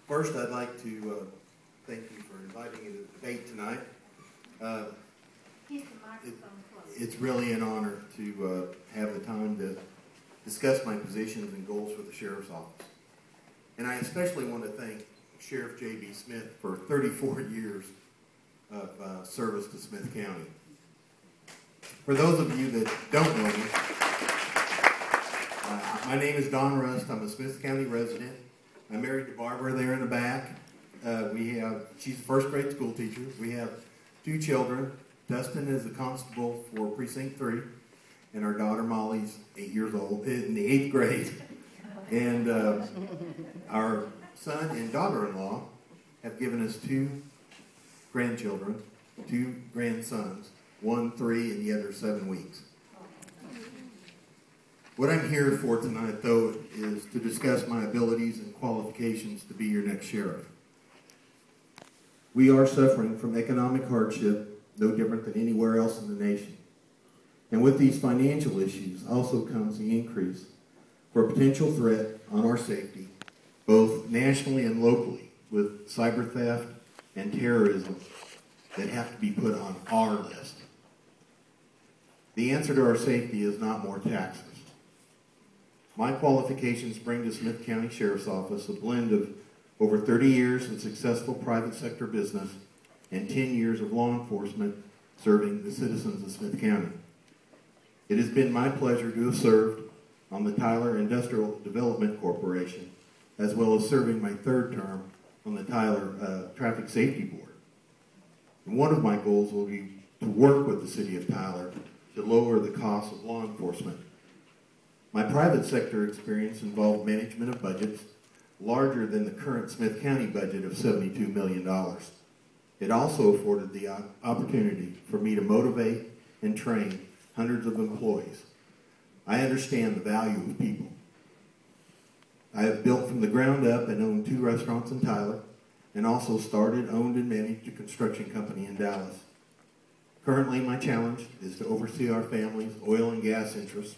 First, I'd like to thank you for inviting me to the debate tonight. It's really an honor to have the time to discuss my positions and goals for the Sheriff's Office. And I especially want to thank Sheriff J.B. Smith for 34 years of service to Smith County. For those of you that don't know me, my name is Donn. I'm a Smith County resident. I'm married to Barbara there in the back. She's a first grade school teacher. We have 2 children. Dustin is a constable for Precinct 3, and our daughter Molly's 8 years old, in the 8th grade. And our son and daughter-in-law have given us 2 grandchildren, 2 grandsons, 1 3 and the other 7 weeks. What I'm here for tonight, though, is to discuss my abilities and qualifications to be your next sheriff. We are suffering from economic hardship, no different than anywhere else in the nation. And with these financial issues also comes the increase for a potential threat on our safety, both nationally and locally, with cyber theft and terrorism that have to be put on our list. The answer to our safety is not more taxes. My qualifications bring to Smith County Sheriff's Office a blend of over 30 years in successful private sector business and 10 years of law enforcement serving the citizens of Smith County. It has been my pleasure to have served on the Tyler Industrial Development Corporation, as well as serving my 3rd term on the Tyler Traffic Safety Board. And one of my goals will be to work with the City of Tyler to lower the cost of law enforcement. My private sector experience involved management of budgets larger than the current Smith County budget of $72 million. It also afforded the opportunity for me to motivate and train hundreds of employees. I understand the value of people. I have built from the ground up and owned 2 restaurants in Tyler, and also started, owned, and managed a construction company in Dallas. Currently, my challenge is to oversee our family's oil and gas interests,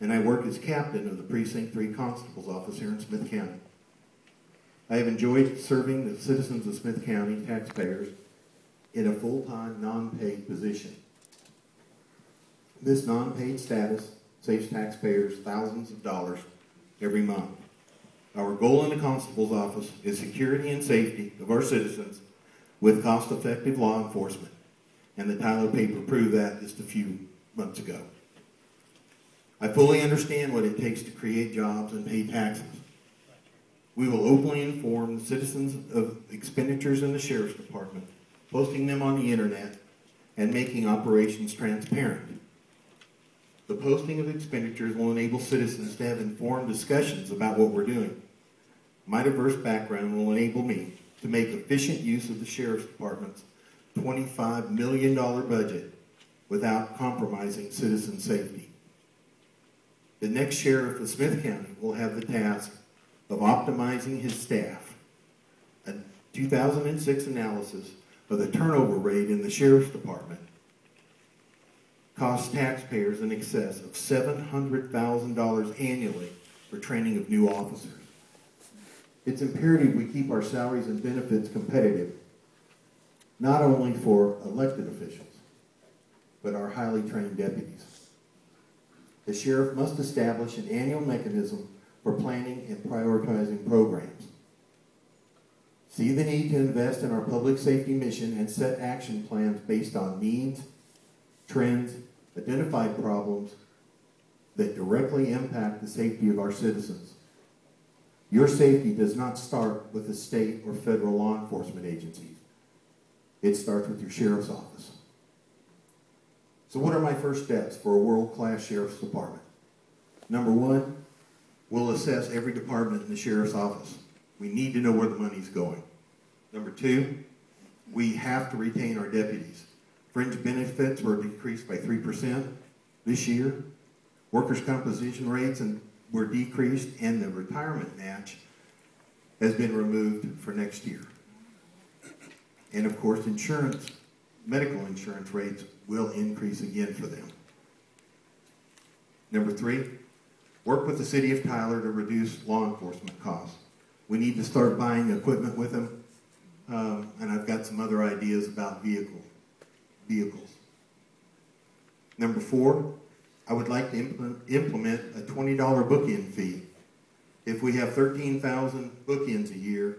and I work as captain of the Precinct 3 Constable's Office here in Smith County. I have enjoyed serving the citizens of Smith County taxpayers in a full-time, non-paid position. This non-paid status saves taxpayers thousands of dollars every month. Our goal in the Constable's Office is security and safety of our citizens with cost-effective law enforcement, and the Tyler paper proved that just a few months ago. I fully understand what it takes to create jobs and pay taxes. We will openly inform the citizens of expenditures in the Sheriff's Department, posting them on the internet, and making operations transparent. The posting of expenditures will enable citizens to have informed discussions about what we're doing. My diverse background will enable me to make efficient use of the Sheriff's Department's $25 million budget without compromising citizen safety. The next sheriff of Smith County will have the task of optimizing his staff. A 2006 analysis of the turnover rate in the Sheriff's Department costs taxpayers in excess of $700,000 annually for training of new officers. It's imperative we keep our salaries and benefits competitive, not only for elected officials, but our highly trained deputies. The sheriff must establish an annual mechanism for planning and prioritizing programs. See the need to invest in our public safety mission and set action plans based on needs, trends, identified problems that directly impact the safety of our citizens. Your safety does not start with the state or federal law enforcement agencies. It starts with your sheriff's office. So what are my first steps for a world-class sheriff's department? Number 1, we'll assess every department in the sheriff's office. We need to know where the money's going. Number 2, we have to retain our deputies. Fringe benefits were decreased by 3% this year. Workers' compensation rates were decreased, and the retirement match has been removed for next year. And of course, medical insurance rates will increase again for them. Number 3, work with the City of Tyler to reduce law enforcement costs. We need to start buying equipment with them. And I've got some other ideas about vehicles. Number 4, I would like to implement a $20 bookend fee. If we have 13,000 bookends a year,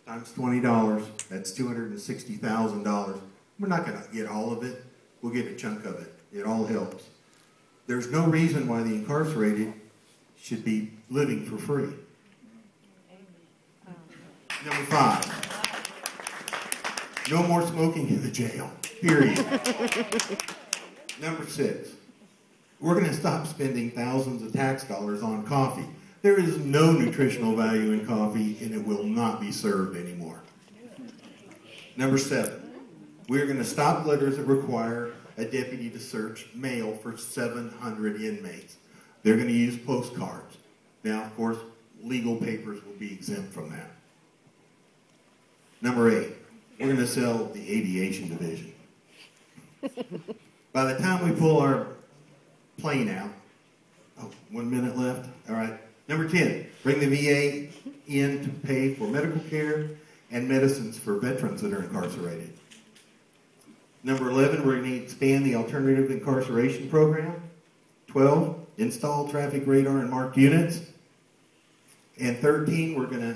times $20, that's $260,000. We're not going to get all of it. We'll get a chunk of it. It all helps. There's no reason why the incarcerated should be living for free. Number 5, no more smoking in the jail, period. Number 6, we're going to stop spending thousands of tax dollars on coffee. There is no nutritional value in coffee, and it will not be served anymore. Number 7, we're going to stop letters that require a deputy to search mail for 700 inmates. They're going to use postcards. Now, of course, legal papers will be exempt from that. Number 8, we're going to sell the aviation division. By the time we pull our plane out, 1 minute left, all right. Number 10, bring the VA in to pay for medical care and medicines for veterans that are incarcerated. Number 11, we're going to expand the alternative incarceration program. 12, install traffic radar and marked units. And 13, we're going to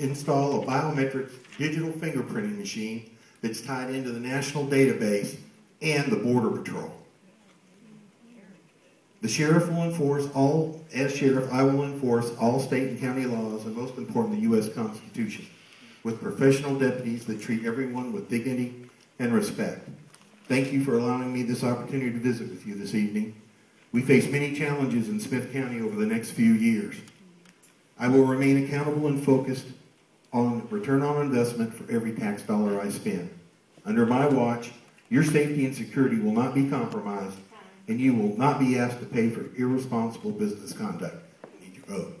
install a biometric digital fingerprinting machine that's tied into the national database and the Border Patrol. The sheriff will enforce as sheriff, I will enforce all state and county laws, and most important, the U.S. Constitution, with professional deputies that treat everyone with dignity and respect. Thank you for allowing me this opportunity to visit with you this evening. We face many challenges in Smith County over the next few years. I will remain accountable and focused on return on investment for every tax dollar I spend. Under my watch, your safety and security will not be compromised, and you will not be asked to pay for irresponsible business conduct. You need your vote.